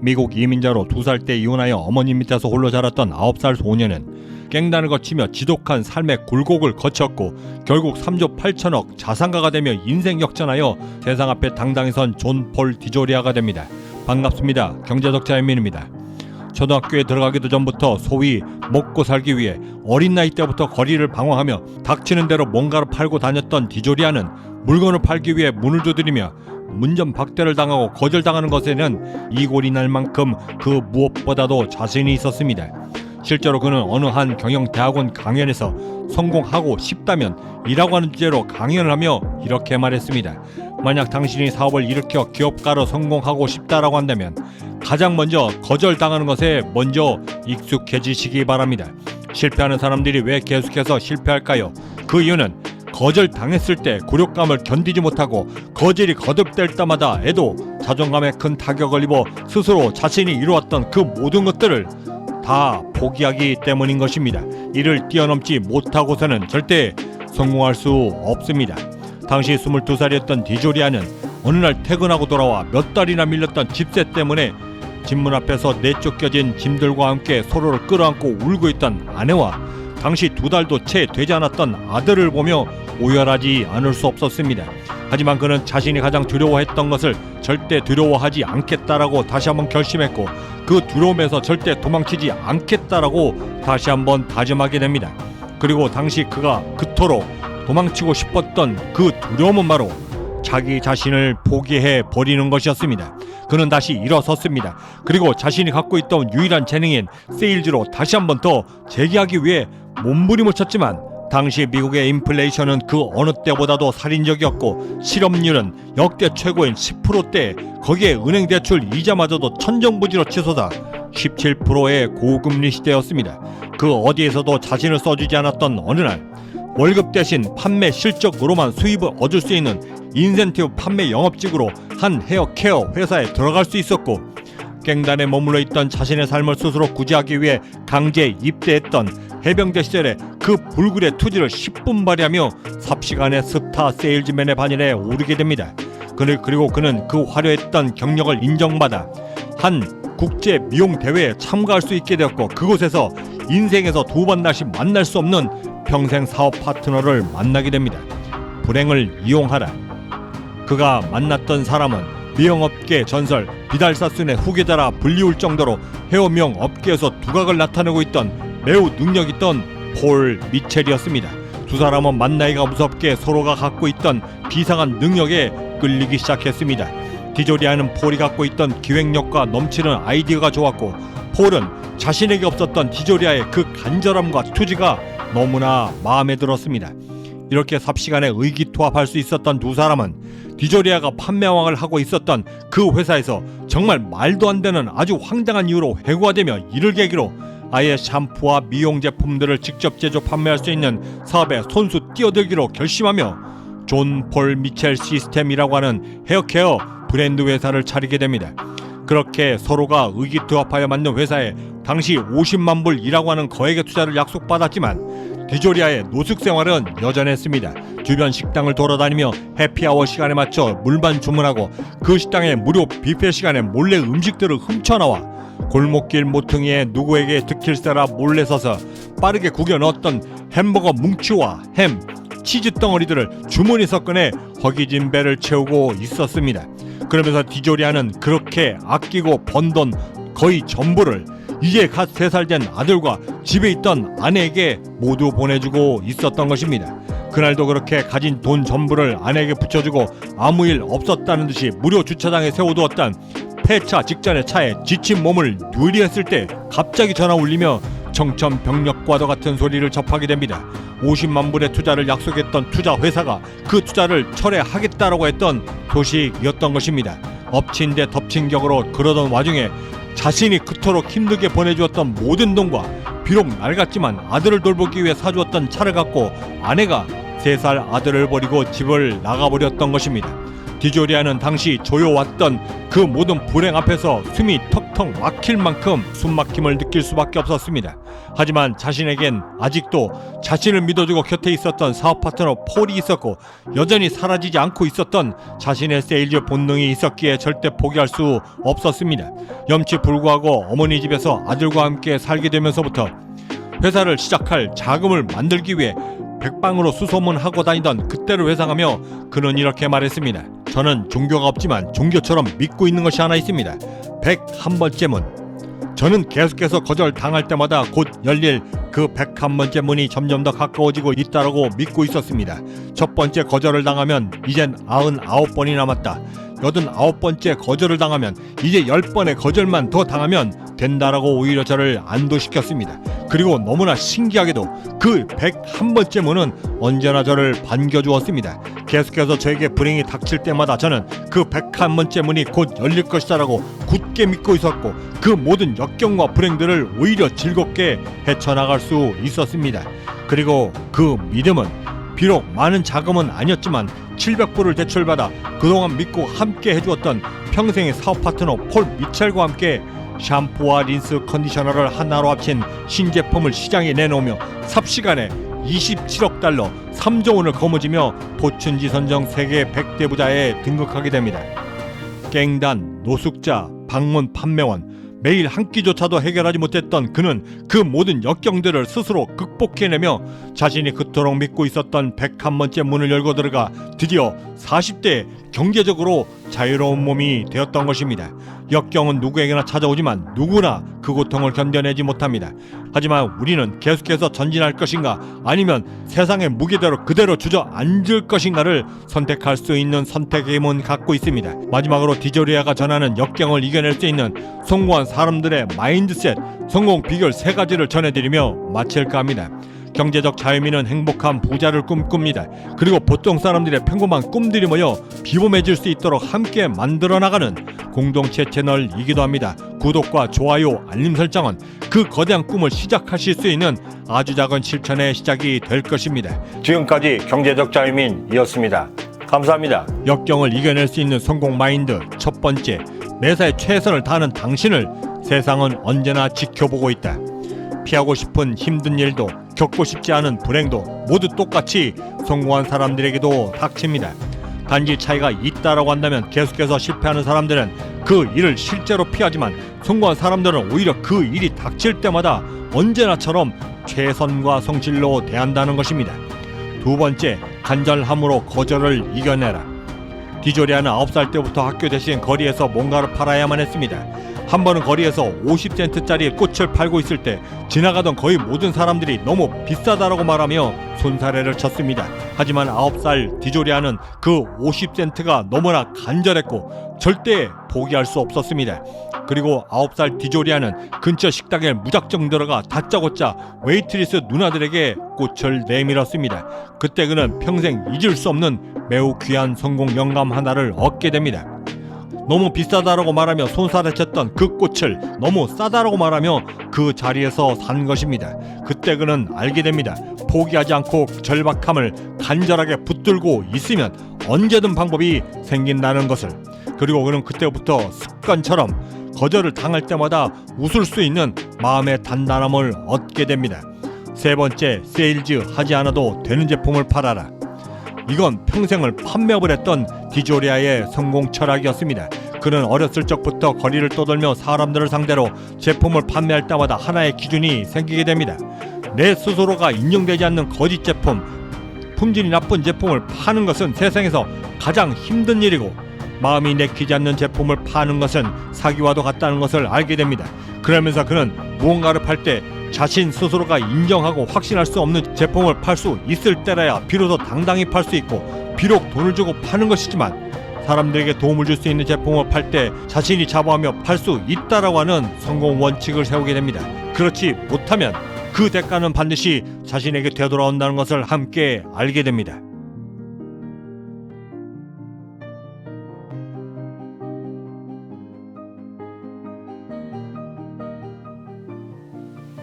미국 이민자로 2살 때 이혼하여 어머님 밑에서 홀로 자랐던 9살 소녀는 갱단을 거치며 지독한 삶의 굴곡을 거쳤고 결국 3조 8천억 자산가가 되며 인생 역전하여 세상 앞에 당당히 선 존 폴 디조리아가 됩니다. 반갑습니다. 경제적 자연민입니다. 초등학교에 들어가기도 전부터 소위 먹고 살기 위해 어린 나이 때부터 거리를 방황하며 닥치는 대로 뭔가를 팔고 다녔던 디조리아는 물건을 팔기 위해 문을 두드리며 문전박대를 당하고 거절당하는 것에는 이골이 날 만큼 그 무엇보다도 자신이 있었습니다. 실제로 그는 어느 한 경영대학원 강연에서 성공하고 싶다면 이라고 하는 주제로 강연을 하며 이렇게 말했습니다. 만약 당신이 사업을 일으켜 기업가로 성공하고 싶다라고 한다면 가장 먼저 거절당하는 것에 먼저 익숙해지시기 바랍니다. 실패하는 사람들이 왜 계속해서 실패할까요? 그 이유는 거절당했을 때 굴욕감을 견디지 못하고 거절이 거듭될 때마다 애도 자존감에 큰 타격을 입어 스스로 자신이 이루었던 그 모든 것들을 다 포기하기 때문인 것입니다. 이를 뛰어넘지 못하고서는 절대 성공할 수 없습니다. 당시 22살이었던 디조리아는 어느 날 퇴근하고 돌아와 몇 달이나 밀렸던 집세 때문에 집문 앞에서 내쫓겨진 짐들과 함께 서로를 끌어안고 울고 있던 아내와 당시 2달도 채 되지 않았던 아들을 보며 오열하지 않을 수 없었습니다. 하지만 그는 자신이 가장 두려워했던 것을 절대 두려워하지 않겠다라고 다시 한번 결심했고 그 두려움에서 절대 도망치지 않겠다라고 다시 한번 다짐하게 됩니다. 그리고 당시 그가 그토록 도망치고 싶었던 그 두려움은 바로 자기 자신을 포기해 버리는 것이었습니다. 그는 다시 일어섰습니다. 그리고 자신이 갖고 있던 유일한 재능인 세일즈로 다시 한번 더 재기하기 위해 몸부림을 쳤지만 당시 미국의 인플레이션은 그 어느 때보다도 살인적이었고 실업률은 역대 최고인 10%대, 거기에 은행 대출 이자마저도 천정부지로 치솟아 17%의 고금리 시대였습니다. 그 어디에서도 자신을 써주지 않았던 어느 날 월급 대신 판매 실적으로만 수입을 얻을 수 있는 인센티브 판매 영업직으로 한 헤어케어 회사에 들어갈 수 있었고 갱단에 머물러 있던 자신의 삶을 스스로 구제하기 위해 강제 입대했던 해병대 시절에 그 불굴의 투지를 10분 발휘하며 삽시간에 스타 세일즈맨의 반열에 오르게 됩니다. 그리고 그는 그 화려했던 경력을 인정받아 한 국제 미용 대회에 참가할 수 있게 되었고 그곳에서 인생에서 2번 다시 만날 수 없는 평생 사업 파트너를 만나게 됩니다. 불행을 이용하라. 그가 만났던 사람은 미용업계 전설 비달사슨의 후계자라 불리울 정도로 헤어미용 업계에서 두각을 나타내고 있던 매우 능력있던 폴 미첼이었습니다. 두 사람은 만나기가 무섭게 서로가 갖고 있던 비상한 능력에 끌리기 시작했습니다. 디조리아는 폴이 갖고 있던 기획력과 넘치는 아이디어가 좋았고 폴은 자신에게 없었던 디조리아의 그 간절함과 투지가 너무나 마음에 들었습니다. 이렇게 삽시간에 의기투합할 수 있었던 두 사람은 디조리아가 판매왕을 하고 있었던 그 회사에서 정말 말도 안 되는 아주 황당한 이유로 해고되며 이를 계기로 아예 샴푸와 미용 제품들을 직접 제조 판매할 수 있는 사업에 손수 뛰어들기로 결심하며 존 폴 미첼 시스템이라고 하는 헤어케어 브랜드 회사를 차리게 됩니다. 그렇게 서로가 의기투합하여 만든 회사에 당시 50만 불이라고 하는 거액의 투자를 약속받았지만 디조리아의 노숙 생활은 여전했습니다. 주변 식당을 돌아다니며 해피아워 시간에 맞춰 물만 주문하고 그 식당의 무료 뷔페 시간에 몰래 음식들을 훔쳐나와 골목길 모퉁이에 누구에게 들킬세라 몰래 서서 빠르게 구겨 넣었던 햄버거 뭉치와 햄, 치즈 덩어리들을 주머니에서 꺼내 허기진 배를 채우고 있었습니다. 그러면서 디조리아는 그렇게 아끼고 번 돈 거의 전부를 이제 갓 3살 된 아들과 집에 있던 아내에게 모두 보내주고 있었던 것입니다. 그날도 그렇게 가진 돈 전부를 아내에게 붙여주고 아무 일 없었다는 듯이 무료 주차장에 세워두었던 폐차 직전의 차에 지친 몸을 누리했을 때 갑자기 전화 울리며 청천벽력과도 같은 소리를 접하게 됩니다. 50만 불의 투자를 약속했던 투자 회사가 그 투자를 철회하겠다라고 했던 소식이었던 것입니다. 엎친 데 덮친 격으로 그러던 와중에 자신이 그토록 힘들게 보내주었던 모든 돈과 비록 낡았지만 아들을 돌보기 위해 사주었던 차를 갖고 아내가 3살 아들을 버리고 집을 나가버렸던 것입니다. 디조리아는 당시 조여왔던 그 모든 불행 앞에서 숨이 턱턱 막힐 만큼 숨막힘을 느낄 수밖에 없었습니다. 하지만 자신에겐 아직도 자신을 믿어주고 곁에 있었던 사업 파트너 폴이 있었고 여전히 사라지지 않고 있었던 자신의 세일즈 본능이 있었기에 절대 포기할 수 없었습니다. 염치불구하고 어머니 집에서 아들과 함께 살게 되면서부터 회사를 시작할 자금을 만들기 위해 백방으로 수소문하고 다니던 그때를 회상하며 그는 이렇게 말했습니다. 저는 종교가 없지만 종교처럼 믿고 있는 것이 하나 있습니다. 101번째 문. 저는 계속해서 거절당할 때마다 곧 열릴 그 101번째 문이 점점 더 가까워지고 있다라고 믿고 있었습니다. 첫 번째 거절을 당하면 이젠 99번이 남았다. 89번째 거절을 당하면 이제 10번의 거절만 더 당하면 된다라고 오히려 저를 안도시켰습니다. 그리고 너무나 신기하게도 그 101번째 문은 언제나 저를 반겨주었습니다. 계속해서 저에게 불행이 닥칠 때마다 저는 그 101번째 문이 곧 열릴 것이다라고 굳게 믿고 있었고 그 모든 역경과 불행들을 오히려 즐겁게 헤쳐나갈 수 있었습니다. 그리고 그 믿음은 비록 많은 자금은 아니었지만 700불을 대출받아 그동안 믿고 함께 해주었던 평생의 사업 파트너 폴 미첼과 함께 샴푸와 린스 컨디셔너를 하나로 합친 신제품을 시장에 내놓으며 삽시간에 27억 달러 3조 원을 거머쥐며 포춘지 선정 세계 100대 부자에 등극하게 됩니다. 깽단, 노숙자, 방문 판매원 매일 한 끼조차도 해결하지 못했던 그는 그 모든 역경들을 스스로 극복해내며 자신이 그토록 믿고 있었던 101번째 문을 열고 들어가 드디어 40대에 경제적으로 자유로운 몸이 되었던 것입니다. 역경은 누구에게나 찾아오지만 누구나 그 고통을 견뎌내지 못합니다. 하지만 우리는 계속해서 전진할 것인가 아니면 세상의 무게대로 그대로 주저앉을 것인가를 선택할 수 있는 선택의 힘은 갖고 있습니다. 마지막으로 디조리아가 전하는 역경을 이겨낼 수 있는 성공한 사람들의 마인드셋, 성공 비결 3가지를 전해드리며 마칠까 합니다. 경제적 자유민은 행복한 부자를 꿈꿉니다. 그리고 보통 사람들의 평범한 꿈들이 모여 비범해질 수 있도록 함께 만들어 나가는 공동체 채널이기도 합니다. 구독과 좋아요, 알림 설정은 그 거대한 꿈을 시작하실 수 있는 아주 작은 실천의 시작이 될 것입니다. 지금까지 경제적 자유민이었습니다. 감사합니다. 역경을 이겨낼 수 있는 성공 마인드 첫 번째, 매사에 최선을 다하는 당신을 세상은 언제나 지켜보고 있다. 피하고 싶은 힘든 일도 겪고 싶지 않은 불행도 모두 똑같이 성공한 사람들에게도 닥칩니다. 단지 차이가 있다라고 한다면 계속해서 실패하는 사람들은 그 일을 실제로 피하지만 성공한 사람들은 오히려 그 일이 닥칠 때마다 언제나처럼 최선과 성실로 대한다는 것입니다. 두 번째, 간절함으로 거절을 이겨내라. 디조리아는 9살 때부터 학교 대신 거리에서 뭔가를 팔아야만 했습니다. 한 번은 거리에서 50센트짜리 꽃을 팔고 있을 때 지나가던 거의 모든 사람들이 너무 비싸다라고 말하며 손사래를 쳤습니다. 하지만 9살 디조리아는 그 50센트가 너무나 간절했고 절대 포기할 수 없었습니다. 그리고 9살 디조리아는 근처 식당에 무작정 들어가 다짜고짜 웨이트리스 누나들에게 꽃을 내밀었습니다. 그때 그는 평생 잊을 수 없는 매우 귀한 성공 영감 하나를 얻게 됩니다. 너무 비싸다라고 말하며 손사래쳤던 그 꽃을 너무 싸다라고 말하며 그 자리에서 산 것입니다. 그때 그는 알게 됩니다. 포기하지 않고 절박함을 간절하게 붙들고 있으면 언제든 방법이 생긴다는 것을. 그리고 그는 그때부터 습관처럼 거절을 당할 때마다 웃을 수 있는 마음의 단단함을 얻게 됩니다. 세 번째, 세일즈 하지 않아도 되는 제품을 팔아라. 이건 평생을 판매업을 했던 디조리아의 성공 철학이었습니다. 그는 어렸을 적부터 거리를 떠돌며 사람들을 상대로 제품을 판매할 때마다 하나의 기준이 생기게 됩니다. 내 스스로가 인정되지 않는 거짓 제품, 품질이 나쁜 제품을 파는 것은 세상에서 가장 힘든 일이고 마음이 내키지 않는 제품을 파는 것은 사기와도 같다는 것을 알게 됩니다. 그러면서 그는 무언가를 팔 때 자신 스스로가 인정하고 확신할 수 없는 제품을 팔 수 있을 때라야 비로소 당당히 팔 수 있고 비록 돈을 주고 파는 것이지만 사람들에게 도움을 줄 수 있는 제품을 팔 때 자신이 자부하며 팔 수 있다라고 하는 성공 원칙을 세우게 됩니다. 그렇지 못하면 그 대가는 반드시 자신에게 되돌아온다는 것을 함께 알게 됩니다.